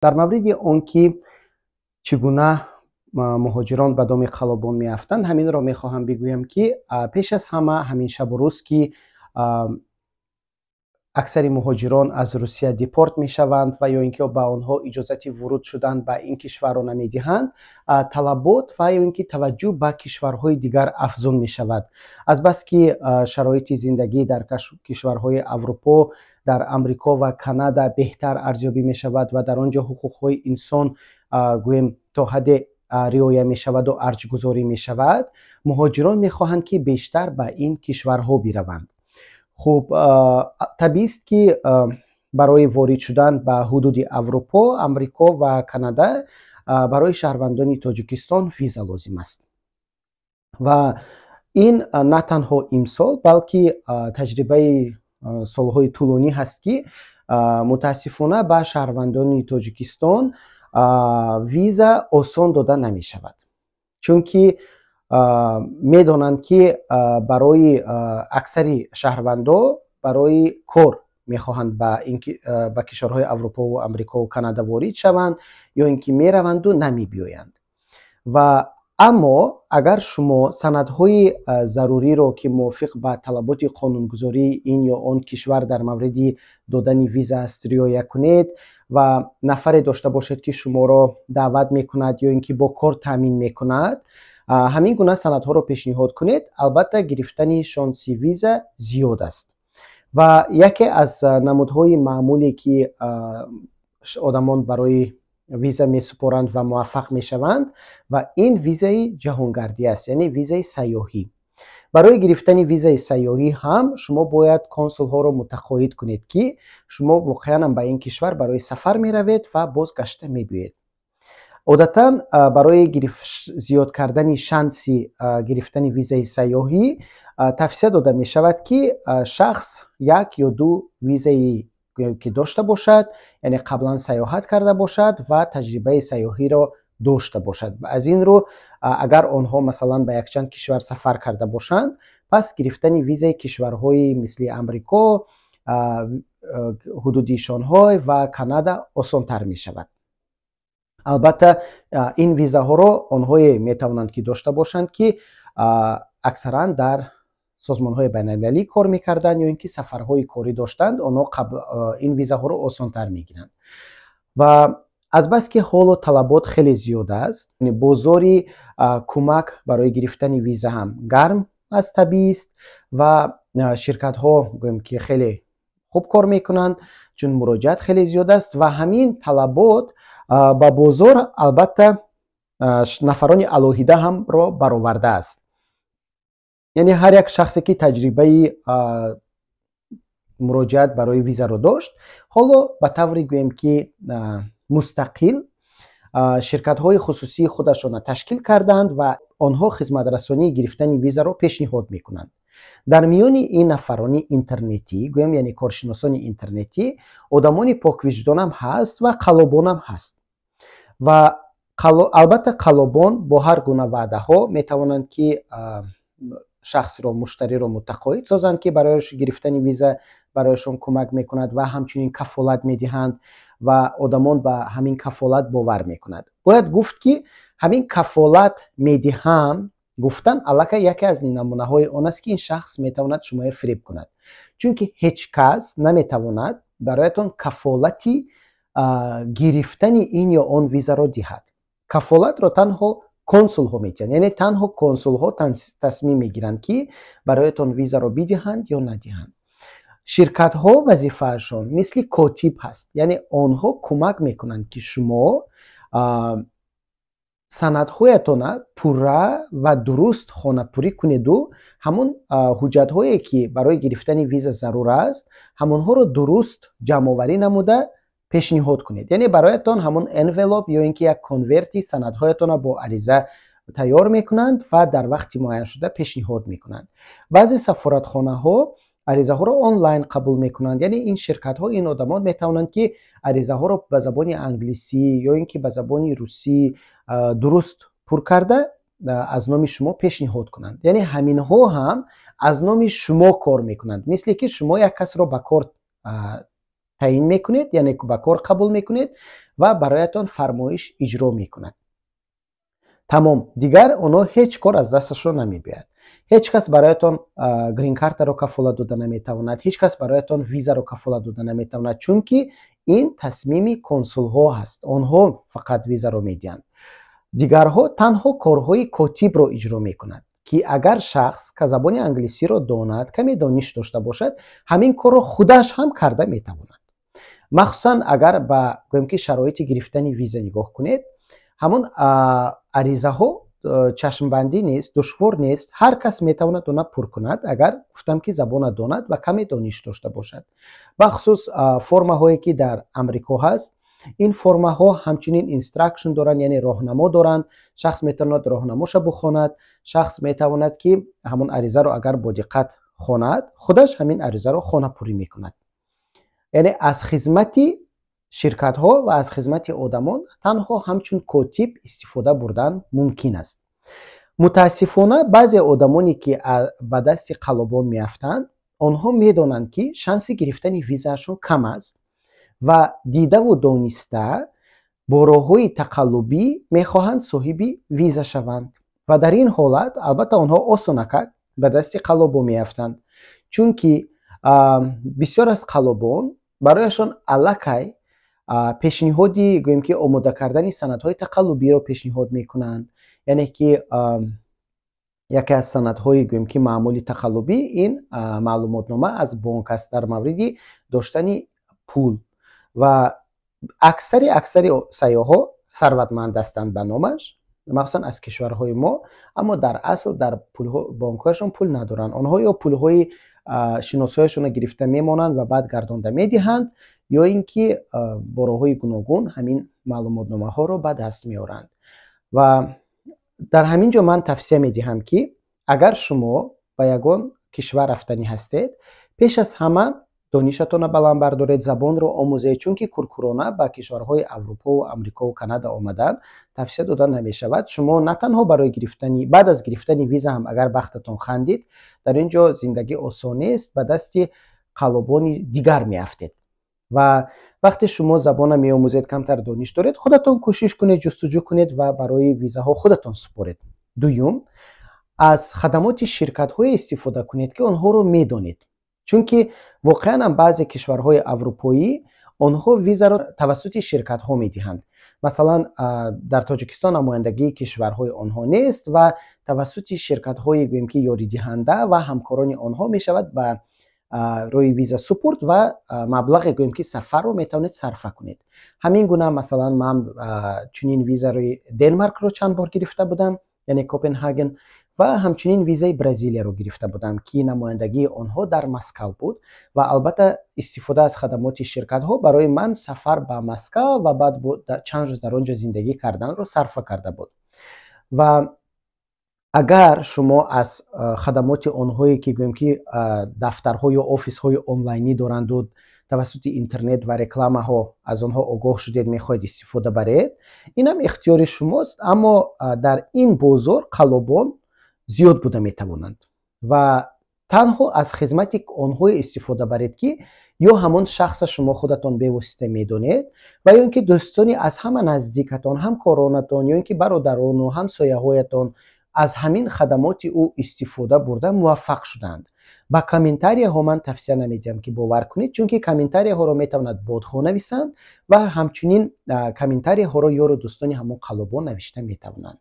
در مورد اون که چگونه مهاجران به دام خلبان میافتند، همین را میخواهم بگویم که پیش از همه همین شب و روز که اکثر مهاجران از روسیه دیپورت میشوند و یا اینکه به آنها اجازت ورود شدن به این کشور را نمیدهند، طلبات و یا اینکه توجه به کشورهای دیگر افزون میشود. از بس که شرایط زندگی در کشورهای اروپا، در امریکا و کانادا بهتر ارزیابی می شود و در آنجا حقوقهای انسان گویم تا حد رعایت می شود و ارج گذاری می شود، مهاجران می خواهند که بیشتر به این کشورها بروند. خب طبیعی است که برای وارد شدن به حدود اروپا، امریکا و کانادا برای شهروندان تاجیکستان ویزا لازم است و این نه تنها امسال بلکه تجربه سالهای طولانی هست که متاسفانه به شهروندان تاجیکستان ویزا آسان داده نمی شود، چون که میدانند که برای اکثر شهروندان برای کار میخواهند به کشورهای اروپا و امریکا و کانادا وارد شوند یا اینکه میروند و نمی بیایند. و اما اگر شما سندهای ضروری را که موافق به طلبات قانونگذاری این یا آن کشور در مورد دادن ویزا است رعایت کنید و نفر داشته باشید که شما را دعوت میکند یا اینکه با کار تامین میکند، همین گونه سندها را پیشنهاد کنید. البته گرفتن شانس ویزا زیاد است و یکی از نمودهای معمولی که آدمان برای ویزا می سپارند و موفق می شوند و این ویزای جهانگردی است، یعنی ویزای سیاحی. برای گرفتن ویزای سیاحی هم شما باید کنسول ها را متقاعد کنید که شما واقعا به این کشور برای سفر می روید و بازگشته می بیایید. عادتا برای زیاد کردن شانس گرفتن ویزای سیاحی توصیه داده می شود که شخص یک یا دو ویزای که داشته باشد، یعنی قبلا سیاحت کرده باشد و تجربه سیاحی را داشته باشد. و از این رو اگر آنها مثلا به یک چند کشور سفر کرده باشند، پس گرفتن ویزای کشورهای مثل امریکا، حدود شانگهای و کانادا آسان تر می شود. البته این ویزاها را آنهایی می توانند که داشته باشند که اکثرا در سازمان‌های بین‌المللی کار می‌کردند یا اینکه سفرهای کاری داشتند، آنها این ویزاها رو آسان‌تر می‌گیرند. و از بس که حال و طلبات خیلی زیاد است، یعنی بازاری کمک برای گرفتن ویزا هم گرم است، طبیعی است و شرکت‌ها گویم که خیلی خوب کار می‌کنند چون مراجعت خیلی زیاد است و همین طلبات با بازار البته نفران الهیده هم را برآورده است. یعنی هر یک شخصی که تجربه مراجعت برای ویزا رو داشت، حالا به طوری گویم که مستقل شرکت های خصوصی خودشان تشکیل کردند و آنها خدمت رسانی گرفتن ویزا رو پیشنهاد میکنند. در میان این نفران اینترنتی گویم یعنی کارشناسان اینترنتی آدمان پاک وجدان هم هست و قلابان هم هست و البته قلابان با هر گونه وعده ها میتوانند که شخص رو مشتری رو متقاعد سازند که برایش گرفتن ویزا برایشون کمک میکند و همچنین کفالت میدهند و آدمان به همین کفالت باور میکند. باید گفت که همین کفالت میدهند گفتن الکه یکی از نمونه های آن است که این شخص میتواند شما فریب کند، چون که هیچ کس نمیتواند برایتان کفالتی گرفتن این یا آن ویزا را دهد. کفالت را تنها کنسول ها میتونن، یعنی تنها کنسول ها تصمیم میگیرند که برایتان ویزا را بدهند یا ندهند. شرکت ها وظیفهشون مثل کاتب هست، یعنی آنها کمک میکنند که شما سندهایتان پوره و درست خانه‌پوری کنید و همون حجت هایی که برای گرفتن ویزا ضرور است همونها رو درست جمع آوری نموده پیشنهاد کنید. یعنی برایتان همون انولوپ یا اینکه یک کنورتی سندهایتان با عریضه تیار میکنند و در وقتی معین شده پیشنهاد میکنند. بعضی سفارتخانه ها عریضه ها رو آنلاین قبول میکنند، یعنی این شرکت ها این آدمان میتوانند که عریضه ها رو به زبان انگلیسی یا اینکه به زبان روسی درست پر کرده از نام شما پیشنهاد کنند. یعنی همین ها هم از نام شما کار میکنند، مثل که شما یک کس رو به کار تعیین میکنید، یعنی به کار قبول میکنید ва бароятон фармоиш иҷро мекунад. тамом, дигар онҳо ҳеҷ кор аз дасташон намебиёяд. ҳеҷ кас бароятон грин картаро кафолат дода наметавонад, ҳеҷ кас бароятон визаро кафолат дода наметавонад, чунки ин тасмими консулҳо ҳаст. онҳо фақат визаро медиҳанд. дигарҳо танҳо корҳои котибро иҷро мекунад, ки агар шахс ки забони англисиро донад, каме дониш дошта бошад, ҳамин корро худаш ҳам карда метавонад. махсусан агар ба гӯем ки шароити гирифтани виза нигоҳ кунед, ҳамон аризаҳо чашмбандӣ нест, душвор нест, ҳар кас метавонад она пур кунад, агар гуфтам ки забона донад ва каме дониш дошта бошад. бахусус формаҳое ки дар амрико ҳаст, ин формаҳо ҳамчунин инстракшн доранд, яъне роҳнамо доранд. шахс метавонад роҳнамоша бухонад, шахс метавонад ки ҳамон аризаро агар бодиққат хонад, худаш ҳамин аризаро хонапурӣ мекунад. яъне аз хизмати ширкатҳо ва аз хизмати одамон танҳо ҳамчун котиб истифода бурдан мумкин аст. мутаассифона баъзе одамоне ки ба дасти қаллобон меафтанд, онҳо медонанд ки шанси гирифтани визаашон кам аст ва дидаву дониста бо роҳҳои тақаллубӣ мехоҳанд соҳиби виза шаванд ва дар ин ҳолат албатта онҳо осонакак ба дасти қаллобон меафтанд, чунки бисёр аз қаллобон барояшон аллакай пешниҳоди гӯем ки омода кардани санадҳои тақаллубиро пешниҳод мекунанд. яъне ки яке аз санадҳои гӯем ки маъмули тақаллубӣ ин маълумотнома аз бонк аст дар мавриди доштани пул ва аксари сайёҳо сарватманд ҳастанд ба номаш, махсусан аз кишварҳои мо, аммо дар асл дар бонкҳояшон пул надоранд. онҳо ё пулҳои шиносояшонро гирифта мемонанд ва баъд гардонда медиҳанд, ё ин ки бо роҳҳои гуногун ҳамин маълумотномаҳоро ба даст меоранд. ва дар ҳамин ҷо ман тавсия медиҳам ки агар шумо ба ягон кишвар рафтанӣ ҳастед, пеш аз ҳама донишатонро баланд бардоред, забонро омӯзед, чунки куркурона ба кишварҳои Аврупо, Амрикову Канада омадан тавсия дода намешавад. шумо на танҳо барои гирифтани баъд аз гирифтани виза ҳам агар бахтатон хандид, дар ин ҷо зиндагӣ осон нест, ба дасти қаллобони дигар меафтед. ва вақте шумо забона меомӯзед, камтар дониш доред, худатон кӯшиш кунед, ҷустуҷӯ кунед ва барои визаҳо худатон супоред. дуюм, аз хадамоти ширкатҳое истифода кунед ки онҳоро медонед, чунки воқеан ҳам баъзе кишварҳои аврупоӣ онҳо визаро тавассути ширкатҳо медиҳанд. масалан дар тоҷикистон намояндагии кишварҳои онҳо нест ва тавассути ширкатҳои гӯем ки ёридиҳанда ва ҳамкорони онҳо мешавад ба рӯи виза супурд ва маблағе гӯем ки сафарро метавонед сарфа кунед. ҳамин гуна масалан ман чунин визарои Денмаркро чанд бор гирифта будам, яъне Копенҳаген, ва ҳамчунин визаи Бразилияро гирифта будам ки намояндагии онҳо дар Москав буд ва албатта истифода аз хадамоти ширкатҳо барои ман сафар ба Москав ва баъд чанд рӯз дар он ҷо зиндагӣ карданро сарфа карда буд. ва агар шумо аз хадамоти онҳое ки гӯем ки дафтарҳо ё офисҳои онлайнӣ доранду тавассути интернет ва рекламаҳо аз онҳо огоҳ шудед, мехоҳед истифода баред, инам ихтиёри шумост, аммо дар ин бозор қаллобон зиёд буда метавонанд ва танҳо аз хизмати онҳое истифода баред ки ё ҳамон шахса шумо худатон бевосита медонед ва ё ин ки дӯстони аз ҳама наздикатон, ҳамкоронатон, ё ин ки бародарону ҳамсояҳоятон аз ҳамин хадамоти ӯ истифода бурда муваффақ шуданд. ба комментарияҳо ман тавсия намедиҳам ки бовар кунед, чунки комментарияҳоро метавонад бодхо нависанд ва ҳамчунин комментарияҳоро ёру дӯстони ҳамон қаллобон навишта метавонанд.